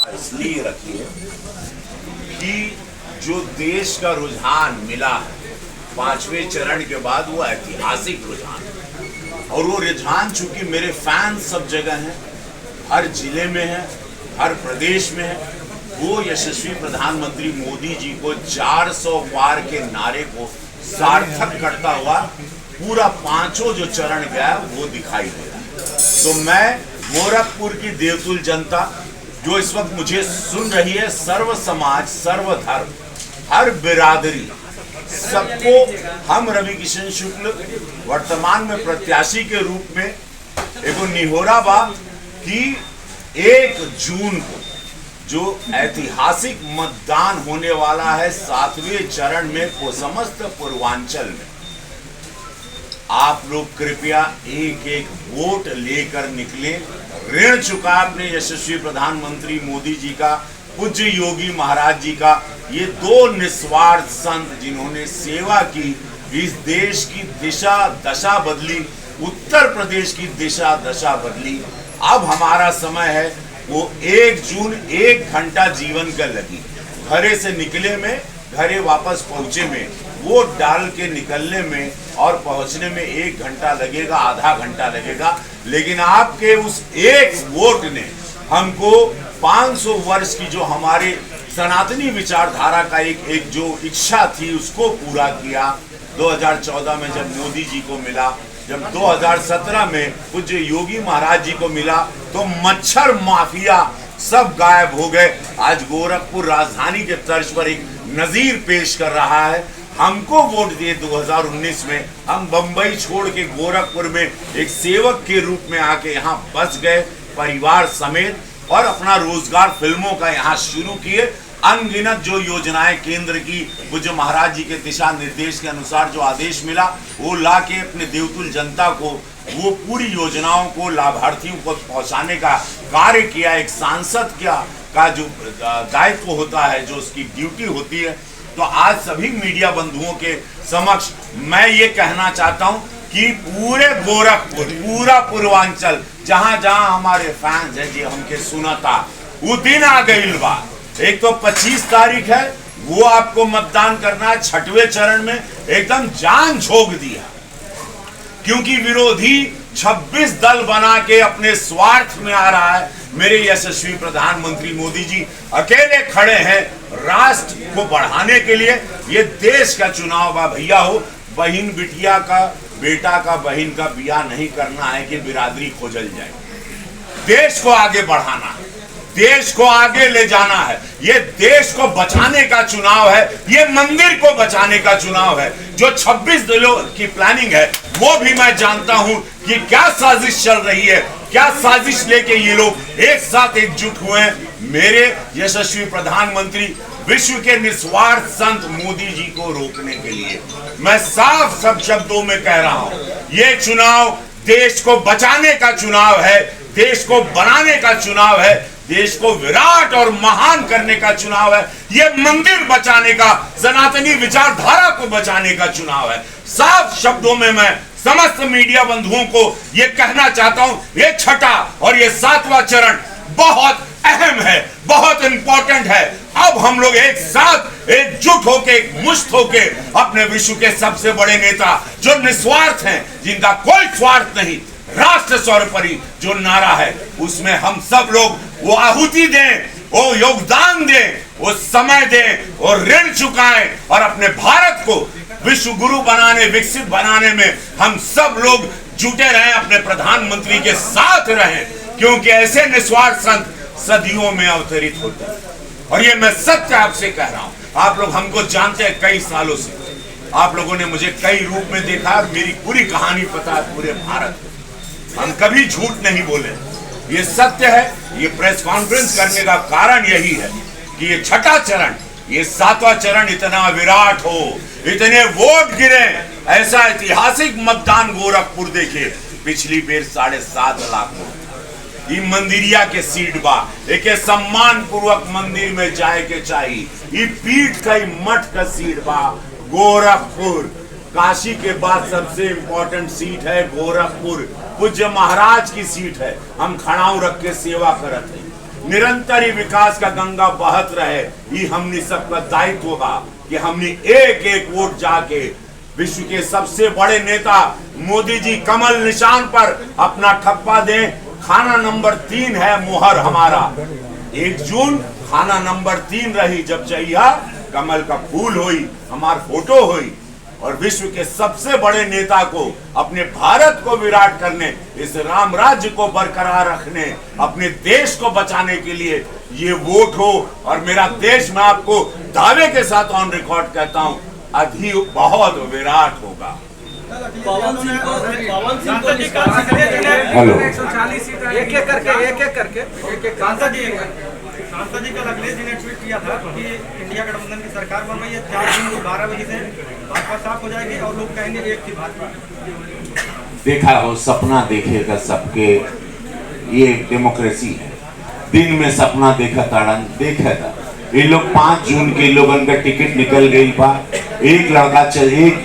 इसलिए रखी है कि जो देश का रुझान मिला है 5वें चरण के बाद, वो ऐतिहासिक रुझान है। और वो रुझान चूंकि मेरे फैंस सब जगह हैं, हर जिले में है, हर प्रदेश में है, वो यशस्वी प्रधानमंत्री मोदी जी को 400 पार के नारे को सार्थक करता हुआ पूरा 5 जो चरण गया वो दिखाई दे रहा है। तो मैं गोरखपुर की देवतुल जनता जो इस वक्त मुझे सुन रही है, सर्व समाज, सर्व धर्म, हर बिरादरी, सबको हम रवि किशन शुक्ल वर्तमान में प्रत्याशी के रूप में एक निहोरा बा कि 1 जून को जो ऐतिहासिक मतदान होने वाला है 7वें चरण में वो समस्त पूर्वांचल में, आप लोग कृपया एक वोट लेकर निकले। ऋण चुका अपने यशस्वी प्रधानमंत्री मोदी जी का, पूज्य योगी महाराज जी का, ये 2 निस्वार्थ संत जिन्होंने सेवा की, इस देश की दिशा दशा बदली, उत्तर प्रदेश की दिशा दशा बदली। अब हमारा समय है वो 1 जून 1 घंटा जीवन का लगी, घरे से निकले में, घरे वापस पहुंचे में, वोट डाल के निकलने में और पहुंचने में 1 घंटा लगेगा, आधा घंटा लगेगा, लेकिन आपके उस 1 वोट ने हमको 500 वर्ष की जो हमारे सनातनी विचारधारा का एक जो इच्छा थी उसको पूरा किया। 2014 में जब मोदी जी को मिला, जब 2017 में पूज्य योगी महाराज जी को मिला, तो मच्छर माफिया सब गायब हो गए। आज गोरखपुर राजधानी के तर्ज पर एक नजीर पेश कर रहा है। हमको वोट दिए 2019 में, हम बंबई छोड़ के गोरखपुर में एक सेवक के रूप में आके यहाँ बस गए परिवार समेत, और अपना रोजगार फिल्मों का यहाँ शुरू किए। अनगिनत जो योजनाएं केंद्र की पूज्य महाराज जी के दिशा निर्देश के अनुसार जो आदेश मिला, वो ला के अपने देवतुल जनता को वो पूरी योजनाओं को लाभार्थियों को पहुंचाने का कार्य किया। एक सांसद का जो दायित्व होता है, जो उसकी ड्यूटी होती है। तो आज सभी मीडिया बंधुओं के समक्ष मैं ये कहना चाहता हूं कि पूरे गोरखपुर, पूरा पूर्वांचल, जहां जहां हमारे फैंस हैं जी हमके सुनाता, वो दिन आ गई बा। एक तो 25 तारीख है, वो आपको मतदान करना है 6वें चरण में। एकदम जान झोंक दिया, क्योंकि विरोधी 26 दल बना के अपने स्वार्थ में आ रहा है। मेरे यशस्वी प्रधानमंत्री मोदी जी अकेले खड़े हैं राष्ट्र को बढ़ाने के लिए। ये देश का चुनाव बा भैया हो, बहन बिटिया का, बेटा का, बहन का बिया नहीं करना है कि बिरादरी खोजल जाए। देश को आगे बढ़ाना है, देश को आगे ले जाना है। ये देश को बचाने का चुनाव है, ये मंदिर को बचाने का चुनाव है। जो 26 दिनों की प्लानिंग है वो भी मैं जानता हूं कि क्या साजिश चल रही है, क्या साजिश लेके ये लोग एक साथ एकजुट हुए हैं मेरे यशस्वी प्रधानमंत्री विश्व के निस्वार्थ संत मोदी जी को रोकने के लिए। मैं साफ सब शब्दों में कह रहा हूं, ये चुनाव देश को बचाने का चुनाव है, देश को बनाने का चुनाव है, देश को विराट और महान करने का चुनाव है। ये मंदिर बचाने का, सनातनी विचारधारा को बचाने का चुनाव है। साफ शब्दों में मैं समस्त मीडिया बंधुओं को ये कहना चाहता हूं, ये 6ठा और ये 7वां चरण बहुत अहम है, बहुत इंपॉर्टेंट है। अब हम लोग एक साथ एकजुट होके, एक मुश्त होके अपने विश्व के सबसे बड़े नेता जो निस्वार्थ हैं, जिनका कोई स्वार्थ नहीं, राष्ट्र सर्वोपरि जो नारा है, उसमें हम सब लोग वो आहुति दें, वो योगदान दें, वो समय दें और ऋण चुकाएं, और अपने भारत को विश्व गुरु बनाने, विकसित बनाने में हम सब लोग जुटे रहें, अपने प्रधानमंत्री के साथ रहें, क्योंकि ऐसे निस्वार्थ संत सदियों में अवतरित होते हैं। और ये मैं सत्य आपसे कह रहा हूं। आप लोग हमको जानते हैं कई सालों से, आप लोगों ने मुझे कई रूप में देखा, मेरी पूरी कहानी पता है पूरे भारत को। हम कभी झूठ नहीं बोले, ये सत्य है। ये प्रेस कॉन्फ्रेंस करने का कारण यही है कि ये 6ठा चरण, ये 7वां चरण इतना विराट हो, इतने वोट गिरे, ऐसा ऐतिहासिक मतदान गोरखपुर देखे। पिछली बेर 7.5 लाख वोट, ये मंदिरिया के सीट बा, एक सम्मान पूर्वक मंदिर में जाए के चाहिए। ये पीठ का मठ का सीट बा गोरखपुर। काशी के बाद सबसे इंपॉर्टेंट सीट है गोरखपुर, पूज्य महाराज की सीट है। हम खड़ाऊ रख के सेवा करते हैं। निरंतर ही विकास का गंगा बहत रहे। ये हमने सबका दायित्व होगा कि हमने एक एक वोट जाके विश्व के सबसे बड़े नेता मोदी जी कमल निशान पर अपना ठप्पा दें। खाना नंबर 3 है मोहर हमारा। 1 जून खाना नंबर 3 रही, जब चाहिए कमल का फूल हुई, हमार फोटो हुई। और विश्व के सबसे बड़े नेता को, अपने भारत को विराट करने, इस राम राज्य को बरकरार रखने, अपने देश को बचाने के लिए ये वोट हो। और मेरा देश, मैं आपको दावे के साथ ऑन रिकॉर्ड कहता हूं, अधिक बहुत विराट होगा। हेलो, एक एक करके सांसद जी कल अखिलेश जी ने ट्वीट किया था कि इंडिया गठबंधन की सरकार बन रही है, 4 जून को 12 बजे से भाजपा साफ हो जाएगी और लोग कहेंगे एक थी भाजपा। देखा हो, सपना देखेगा सबके, ये डेमोक्रेसी है। दिन में सपना देखा ताड़न देखा था। ये लोग 5 जून के लोगन का टिकट निकल गई बा। एक लड़का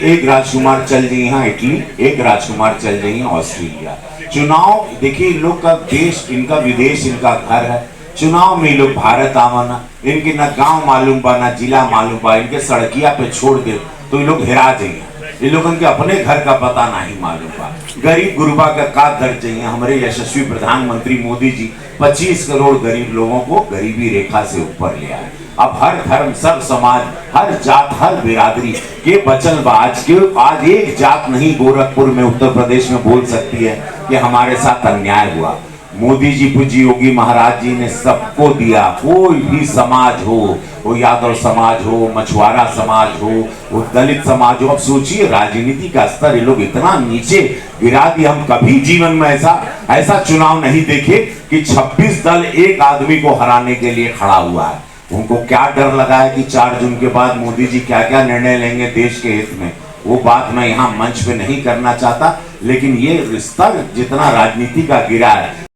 एक राजकुमार चल जाइए यहाँ इटली, एक राजकुमार चल जाइए ऑस्ट्रेलिया। चुनाव देखिए, इन लोग का देश, इनका विदेश, इनका घर है। चुनाव में लोग भारत आवाना, इनके ना गांव मालूम बा ना जिला मालूम बा, इनके सड़किया पे छोड़ दे तो ये लोग हेरा जाइए। ये लोगों के अपने घर का पता नहीं मालूम बा। गरीब गुरबा का दर्द चाहिए। हमारे यशस्वी प्रधानमंत्री मोदी जी 25 करोड़ गरीब लोगों को गरीबी रेखा से ऊपर ले आए। अब हर धर्म, सब समाज, हर जात, हर बिरादरी के बचल बा। आज एक जात नहीं गोरखपुर में, उत्तर प्रदेश में बोल सकती है कि हमारे साथ अन्याय हुआ। मोदी जी, पूज्य योगी महाराज जी ने सबको दिया। कोई भी समाज हो, वो यादव समाज हो, मछुआरा समाज हो, वो दलित समाज हो। अब सोचिए, राजनीति का स्तर ये लोग इतना नीचे गिरा दिया। हम कभी जीवन में ऐसा चुनाव नहीं देखे कि 26 दल एक आदमी को हराने के लिए खड़ा हुआ है। उनको क्या डर लगा है कि 4 जून के बाद मोदी जी क्या क्या निर्णय लेंगे देश के हित में, वो बात मैं यहाँ मंच पे नहीं करना चाहता। लेकिन ये स्तर जितना राजनीति का गिरा है,